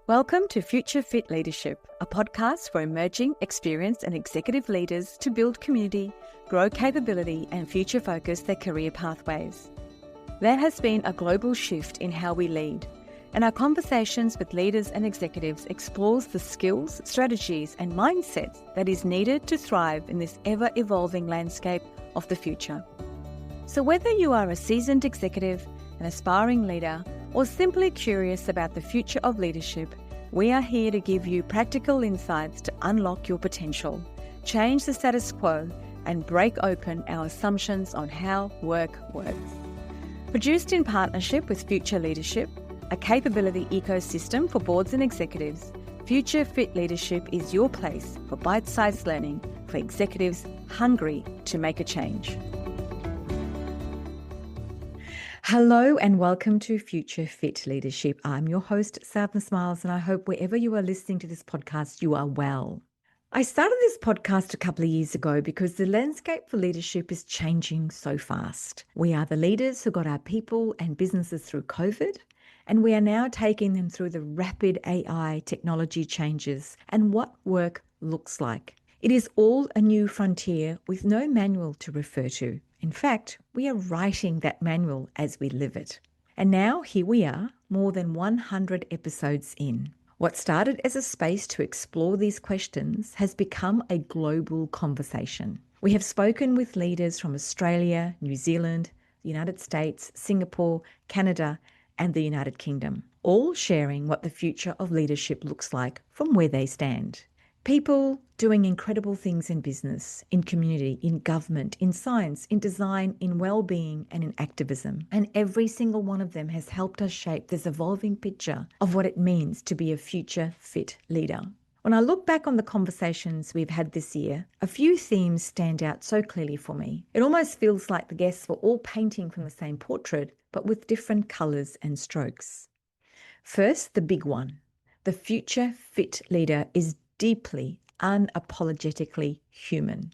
Welcome to Future Fit Leadership, a podcast for emerging, experienced and executive leaders to build community, grow capability and future focus their career pathways. There has been a global shift in how we lead, and our conversations with leaders and executives explores the skills, strategies and mindsets that is needed to thrive in this ever-evolving landscape of the future. So whether you are a seasoned executive, an aspiring leader, or simply curious about the future of leadership, we are here to give you practical insights to unlock your potential, change the status quo, and break open our assumptions on how work works. Produced in partnership with Future Leadership, a capability ecosystem for boards and executives, Future Fit Leadership is your place for bite-sized learning for executives hungry to make a change. Hello and welcome to Future Fit Leadership. I'm your host, Sadhna Smiles, and I hope wherever you are listening to this podcast, you are well. I started this podcast a couple of years ago because the landscape for leadership is changing so fast. We are the leaders who got our people and businesses through COVID, and we are now taking them through the rapid AI technology changes and what work looks like. It is all a new frontier with no manual to refer to. In fact, we are writing that manual as we live it. And now here we are, more than 100 episodes in. What started as a space to explore these questions has become a global conversation. We have spoken with leaders from Australia, New Zealand, the United States, Singapore, Canada, and the United Kingdom, all sharing what the future of leadership looks like from where they stand. People doing incredible things in business, in community, in government, in science, in design, in well-being, and in activism. And every single one of them has helped us shape this evolving picture of what it means to be a future fit leader. When I look back on the conversations we've had this year, a few themes stand out so clearly for me. It almost feels like the guests were all painting from the same portrait, but with different colours and strokes. First, the big one. The future fit leader is deeply, unapologetically human.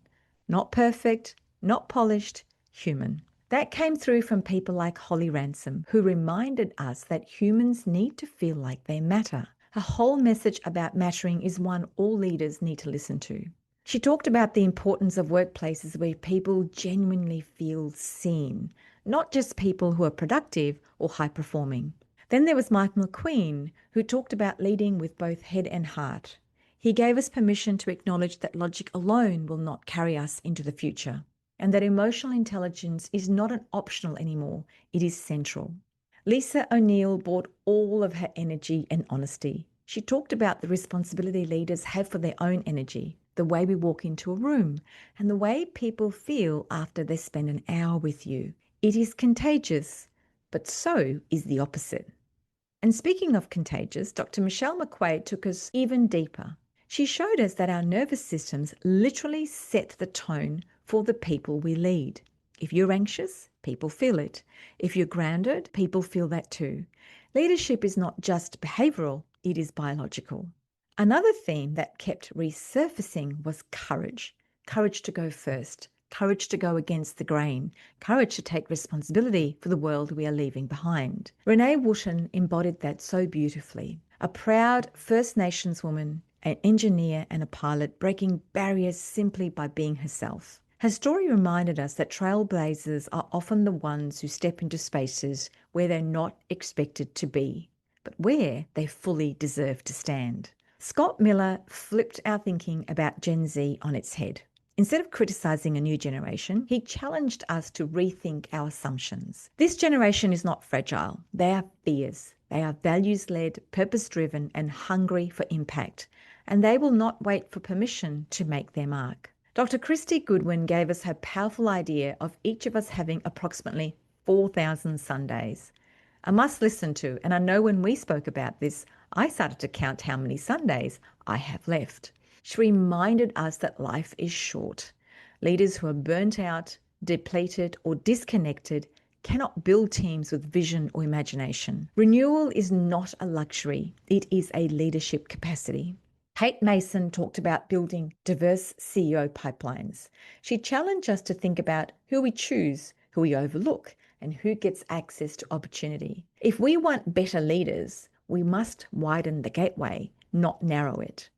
Not perfect, not polished, human. That came through from people like Holly Ransom, who reminded us that humans need to feel like they matter. Her whole message about mattering is one all leaders need to listen to. She talked about the importance of workplaces where people genuinely feel seen, not just people who are productive or high-performing. Then there was McQueen, who talked about leading with both head and heart. He gave us permission to acknowledge that logic alone will not carry us into the future, and that emotional intelligence is not an optional anymore, it is central. Lisa O'Neill brought all of her energy and honesty. She talked about the responsibility leaders have for their own energy, the way we walk into a room, and the way people feel after they spend an hour with you. It is contagious, but so is the opposite. And speaking of contagious, Dr. Michelle McQuaid took us even deeper. She showed us that our nervous systems literally set the tone for the people we lead. If you're anxious, people feel it. If you're grounded, people feel that too. Leadership is not just behavioural, it is biological. Another theme that kept resurfacing was courage. Courage to go first. Courage to go against the grain. Courage to take responsibility for the world we are leaving behind. Renee Wootton embodied that so beautifully. A proud First Nations woman, an engineer and a pilot, breaking barriers simply by being herself. Her story reminded us that trailblazers are often the ones who step into spaces where they're not expected to be, but where they fully deserve to stand. Scott Millar flipped our thinking about Gen Z on its head. Instead of criticising a new generation, he challenged us to rethink our assumptions. This generation is not fragile. They are fierce. They are values-led, purpose-driven and hungry for impact. And they will not wait for permission to make their mark. Dr. Kristy Goodwin gave us her powerful idea of each of us having approximately 4,000 Sundays. A must listen to, and I know when we spoke about this, I started to count how many Sundays I have left. She reminded us that life is short. Leaders who are burnt out, depleted, or disconnected cannot build teams with vision or imagination. Renewal is not a luxury, it is a leadership capacity. Kate Mason talked about building diverse CEO pipelines. She challenged us to think about who we choose, who we overlook, and who gets access to opportunity. If we want better leaders, We must widen the gateway, not narrow it.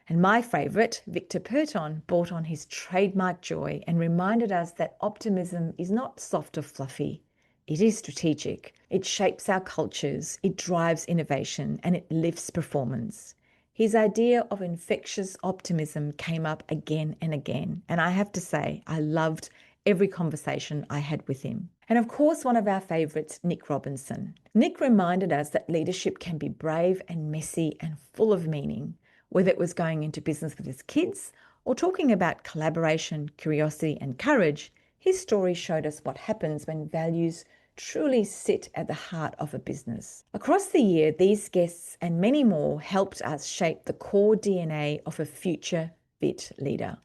And my favourite, Victor Perton, brought on his trademark joy and reminded us that optimism is not soft or fluffy. It is strategic. It shapes our cultures, it drives innovation, and it lifts performance. His idea of infectious optimism came up again and again, and I have to say, I loved every conversation I had with him. And of course, one of our favourites, Nik Robinson. Nik reminded us that leadership can be brave and messy and full of meaning, whether it was going into business with his kids or talking about collaboration, curiosity, and courage. His story showed us what happens when values truly sit at the heart of a business. Across the year, these guests and many more helped us shape the core DNA of a future fit leader.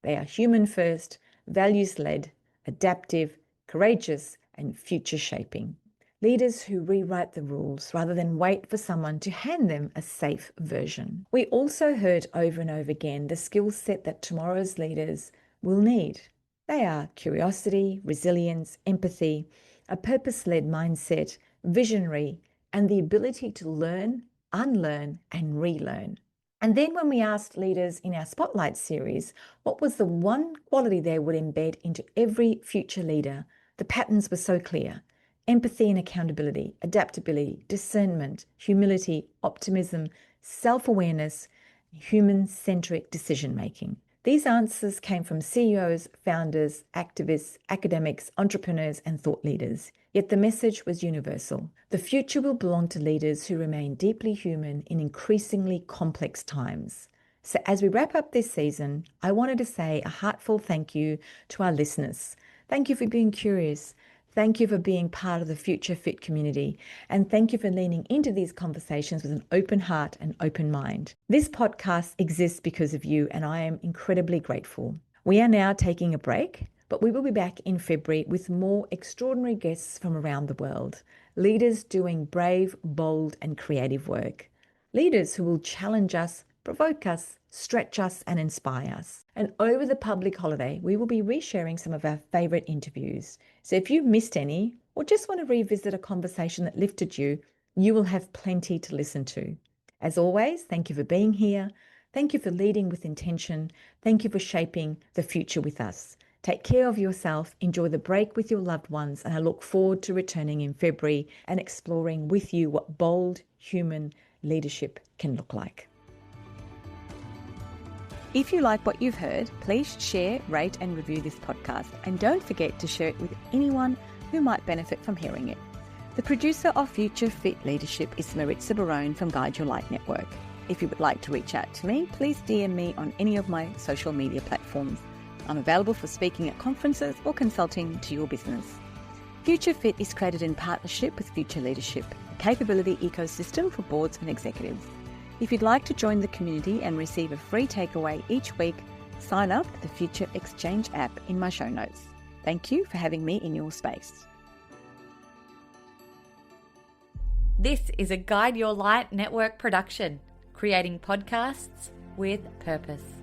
They are human first, values-led, adaptive, courageous, and future shaping. Leaders who rewrite the rules rather than wait for someone to hand them a safe version. We also heard over and over again the skill set that tomorrow's leaders will need. They are curiosity, resilience, empathy, a purpose-led mindset, visionary, and the ability to learn, unlearn, and relearn. And then when we asked leaders in our Spotlight series what was the one quality they would embed into every future leader, the patterns were so clear. Empathy and accountability, adaptability, discernment, humility, optimism, self-awareness, human-centric decision-making. These answers came from CEOs, founders, activists, academics, entrepreneurs, and thought leaders. Yet the message was universal. The future will belong to leaders who remain deeply human in increasingly complex times. So as we wrap up this season, I wanted to say a heartfelt thank you to our listeners. Thank you for being curious. Thank you for being part of the Future Fit community, and thank you for leaning into these conversations with an open heart and open mind. This podcast exists because of you, and I am incredibly grateful. We are now taking a break, but we will be back in February with more extraordinary guests from around the world, leaders doing brave, bold, and creative work, leaders who will challenge us, provoke us, stretch us, and inspire us. And over the public holiday, we will be resharing some of our favourite interviews. So if you've missed any or just want to revisit a conversation that lifted you, you will have plenty to listen to. As always, thank you for being here. Thank you for leading with intention. Thank you for shaping the future with us. Take care of yourself, enjoy the break with your loved ones, and I look forward to returning in February and exploring with you what bold human leadership can look like. If you like what you've heard, please share, rate and review this podcast, and don't forget to share it with anyone who might benefit from hearing it. The producer of Future Fit Leadership is Maritza Barone from Guide Your Light Network. If you would like to reach out to me, please DM me on any of my social media platforms. I'm available for speaking at conferences or consulting to your business. Future Fit is created in partnership with Future Leadership, a capability ecosystem for boards and executives. If you'd like to join the community and receive a free takeaway each week, sign up to the Future Exchange app in my show notes. Thank you for having me in your space. This is a Guide Your Light Network production, creating podcasts with purpose.